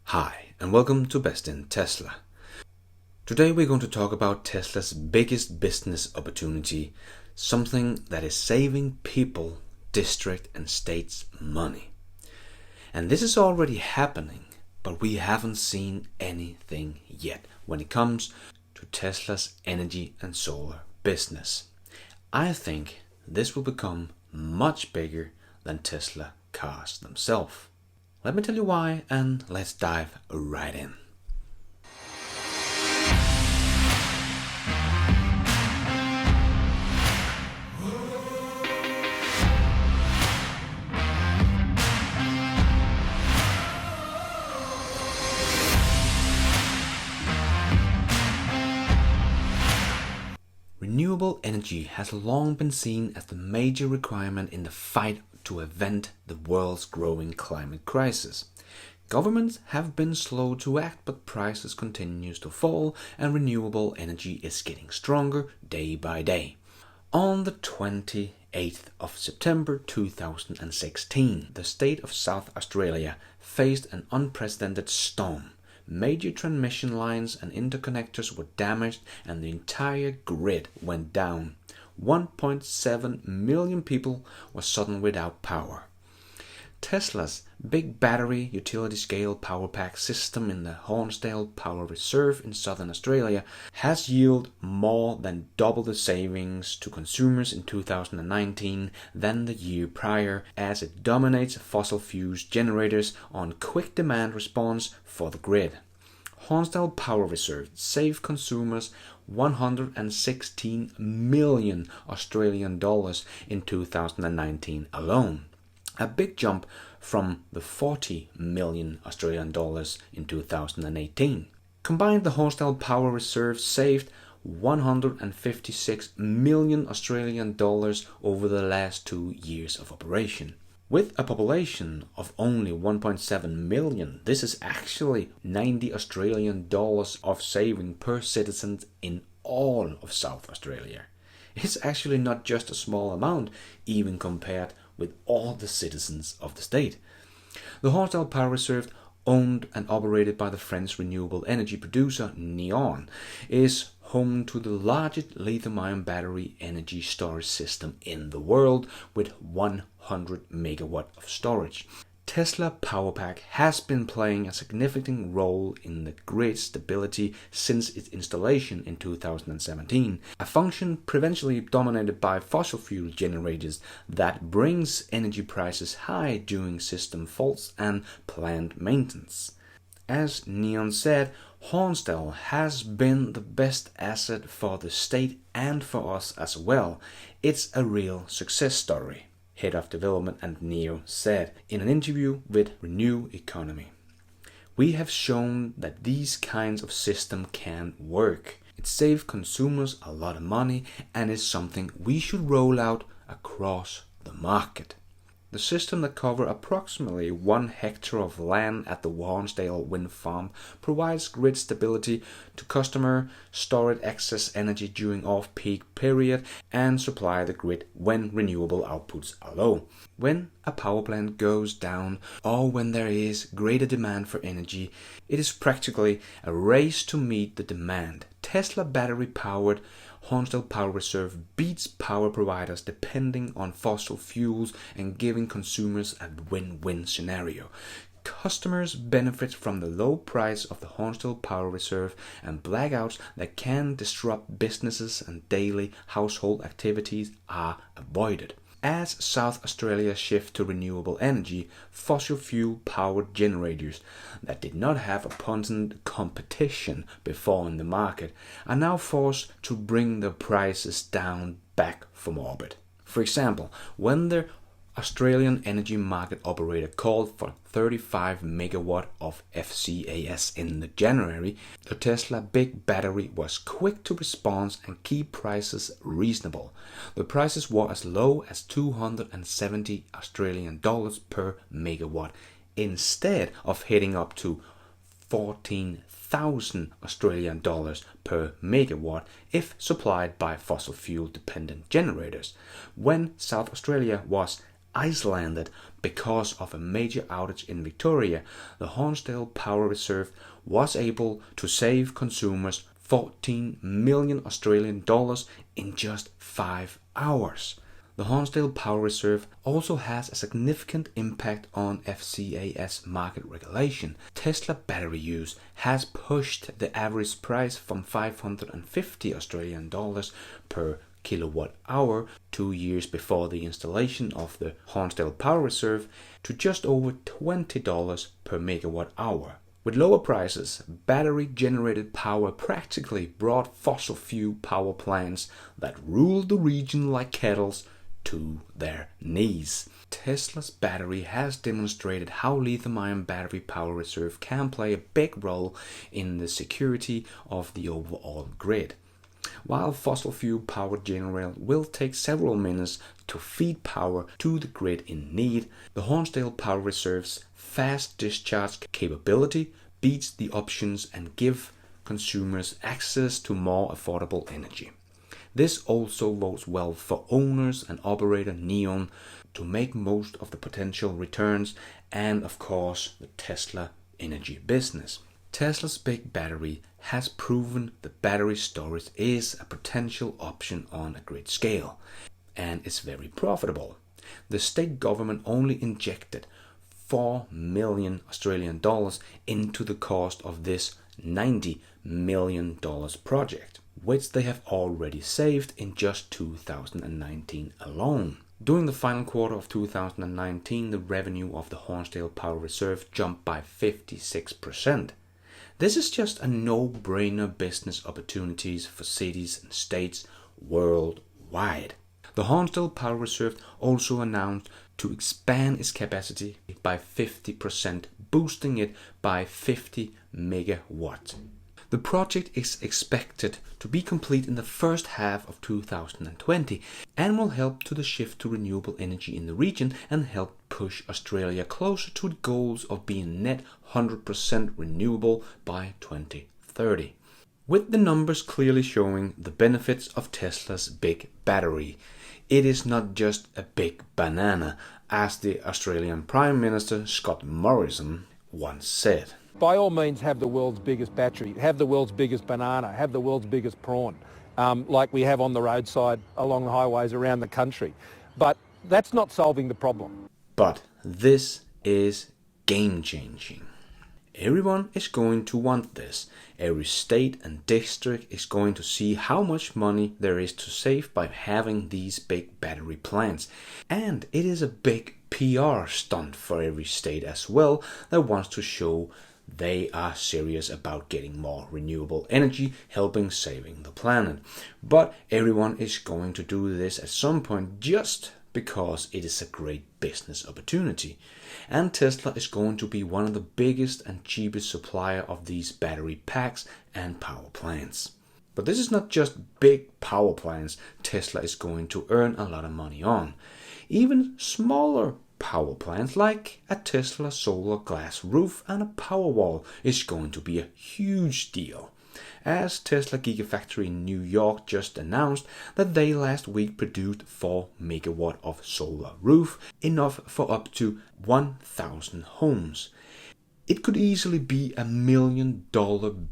Hi, and welcome to Best in Tesla. Today we're going to talk about Tesla's biggest business opportunity, something that is saving people, district and states money. And this is already happening, but we haven't seen anything yet when it comes to Tesla's energy and solar business. I think this will become much bigger than Tesla cars themselves. Let me tell you why, and let's dive right in. Renewable energy has long been seen as the major requirement in the fight to prevent the world's growing climate crisis. Governments have been slow to act, but prices continue to fall and renewable energy is getting stronger day by day. On the 28th of September 2016, the state of South Australia faced an unprecedented storm. Major transmission lines and interconnectors were damaged and the entire grid went down. 1.7 million people were suddenly without power. Tesla's big battery utility-scale power pack system in the Hornsdale Power Reserve in southern Australia has yielded more than double the savings to consumers in 2019 than the year prior, as it dominates fossil fuel generators on quick demand response for the grid. Hornsdale Power Reserve saved consumers 116 million Australian dollars in 2019 alone, a big jump from the 40 million Australian dollars in 2018. Combined, the Hornsdale Power Reserve saved 156 million Australian dollars over the last 2 years of operation. With a population of only 1.7 million, this is actually 90 Australian dollars of saving per citizen in all of South Australia. It's actually not just a small amount, even compared with all the citizens of the state. The Hornsdale Power Reserve, owned and operated by the French renewable energy producer Neoen, is home to the largest lithium-ion battery energy storage system in the world with 100 megawatt of storage. Tesla Powerpack has been playing a significant role in the grid stability since its installation in 2017, a function previously dominated by fossil fuel generators that brings energy prices high during system faults and plant maintenance. As Neoen said, Hornsdale has been the best asset for the state and for us as well. It's a real success story, Head of Development and Neo said in an interview with Renew Economy. We have shown that these kinds of systems can work. It saves consumers a lot of money and is something we should roll out across the market. The system that covers approximately 1 hectare of land at the Hornsdale wind farm provides grid stability to customers, store excess energy during off-peak period, and supply the grid when renewable outputs are low. When a power plant goes down or when there is greater demand for energy, it is practically a race to meet the demand. Tesla battery-powered Hornsdale Power Reserve beats power providers depending on fossil fuels and giving consumers a win-win scenario. Customers benefit from the low price of the Hornsdale Power Reserve, and blackouts that can disrupt businesses and daily household activities are avoided. As South Australia shifts to renewable energy, fossil fuel-powered generators that did not have abundant competition before in the market are now forced to bring their prices down back from orbit. For example, when the Australian energy market operator called for 35 megawatt of FCAS in January, the Tesla big battery was quick to respond and keep prices reasonable. The prices were as low as 270 Australian dollars per megawatt, instead of heading up to 14,000 Australian dollars per megawatt if supplied by fossil fuel dependent generators. When South Australia was Iceland because of a major outage in Victoria. The Hornsdale Power Reserve was able to save consumers 14 million Australian dollars in just 5 hours. The Hornsdale Power Reserve also has a significant impact on FCAS market regulation. Tesla battery use has pushed the average price from 550 Australian dollars per kilowatt hour 2 years before the installation of the Hornsdale Power Reserve to just over $20 per megawatt hour. With lower prices, battery-generated power practically brought fossil fuel power plants that ruled the region like kettles to their knees. Tesla's battery has demonstrated how lithium-ion battery power reserve can play a big role in the security of the overall grid. While fossil fuel power generation will take several minutes to feed power to the grid in need, the Hornsdale Power Reserve's fast discharge capability beats the options and give consumers access to more affordable energy. This also bodes well for owners and operator Neon to make most of the potential returns and, of course, the Tesla energy business. Tesla's big battery has proven that battery storage is a potential option on a grid scale, and is very profitable. The state government only injected 4 million Australian dollars into the cost of this $90 million project, which they have already saved in just 2019 alone. During the final quarter of 2019, the revenue of the Hornsdale Power Reserve jumped by 56%. This is just a no-brainer business opportunities for cities and states worldwide. The Hornsdale Power Reserve also announced to expand its capacity by 50%, boosting it by 50 megawatts. The project is expected to be complete in the first half of 2020 and will help to the shift to renewable energy in the region and help push Australia closer to the goals of being net 100% renewable by 2030. With the numbers clearly showing the benefits of Tesla's big battery, it is not just a big banana, as the Australian Prime Minister Scott Morrison once said. By all means, have the world's biggest battery, have the world's biggest banana, have the world's biggest prawn, like we have on the roadside along the highways around the country. But that's not solving the problem. But this is game-changing. Everyone is going to want this. Every state and district is going to see how much money there is to save by having these big battery plants. And it is a big PR stunt for every state as well that wants to show they are serious about getting more renewable energy, helping saving the planet. But everyone is going to do this at some point just because it is a great business opportunity. And Tesla is going to be one of the biggest and cheapest supplier of these battery packs and power plants. But this is not just big power plants Tesla is going to earn a lot of money on. Even smaller power plants like a Tesla solar glass roof and a power wall is going to be a huge deal. As Tesla Gigafactory in New York just announced that they last week produced 4 megawatt of solar roof, enough for up to 1,000 homes. It could easily be $1 million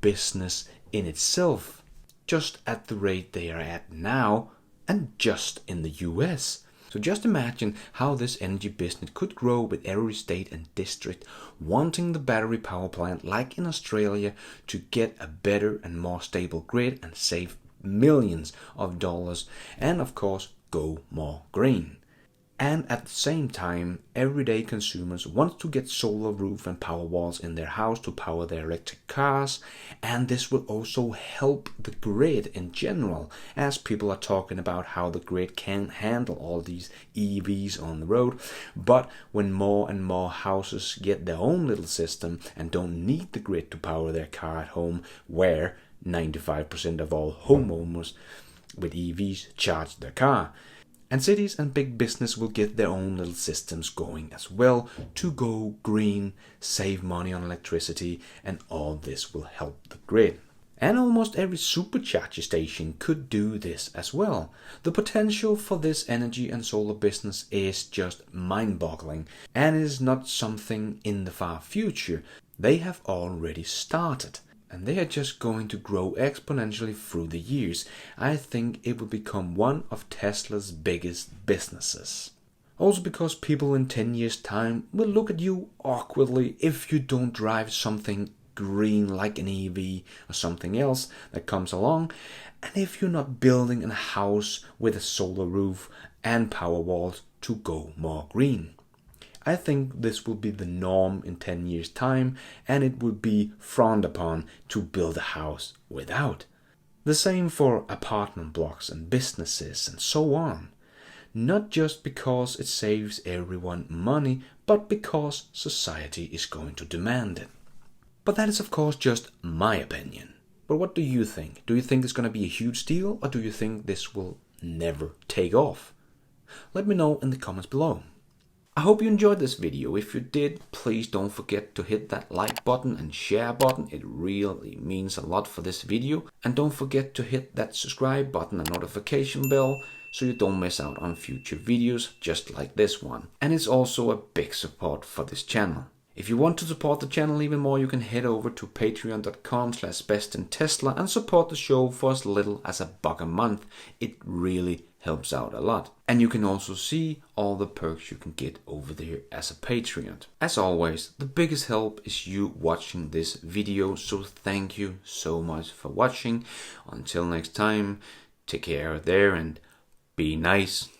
business in itself, just at the rate they are at now, and just in the US. So just imagine how this energy business could grow with every state and district wanting the battery power plant like in Australia to get a better and more stable grid and save millions of dollars and of course go more green. And at the same time, everyday consumers want to get solar roof and power walls in their house to power their electric cars, and this will also help the grid in general, as people are talking about how the grid can't handle all these EVs on the road. But when more and more houses get their own little system and don't need the grid to power their car at home, where 95% of all homeowners with EVs charge their car, and cities and big business will get their own little systems going as well to go green, save money on electricity, and all this will help the grid. And almost every supercharger station could do this as well. The potential for this energy and solar business is just mind-boggling, and is not something in the far future. They have already started, and they are just going to grow exponentially through the years. I think it will become one of Tesla's biggest businesses. Also because people in 10 years' time will look at you awkwardly if you don't drive something green like an EV or something else that comes along, and if you're not building a house with a solar roof and power walls to go more green. I think this will be the norm in 10 years' time, and it would be frowned upon to build a house without. The same for apartment blocks and businesses and so on. Not just because it saves everyone money, but because society is going to demand it. But that is of course just my opinion. But what do you think? Do you think it's going to be a huge deal, or do you think this will never take off? Let me know in the comments below. I hope you enjoyed this video. If you did, please don't forget to hit that like button and share button. It really means a lot for this video. And don't forget to hit that subscribe button and notification bell so you don't miss out on future videos just like this one. And it's also a big support for this channel. If you want to support the channel even more, you can head over to patreon.com/BestInTESLA and support the show for as little as $1 a month. It really helps out a lot. And you can also see all the perks you can get over there as a Patreon. As always, the biggest help is you watching this video, so thank you so much for watching. Until next time, take care out there and be nice.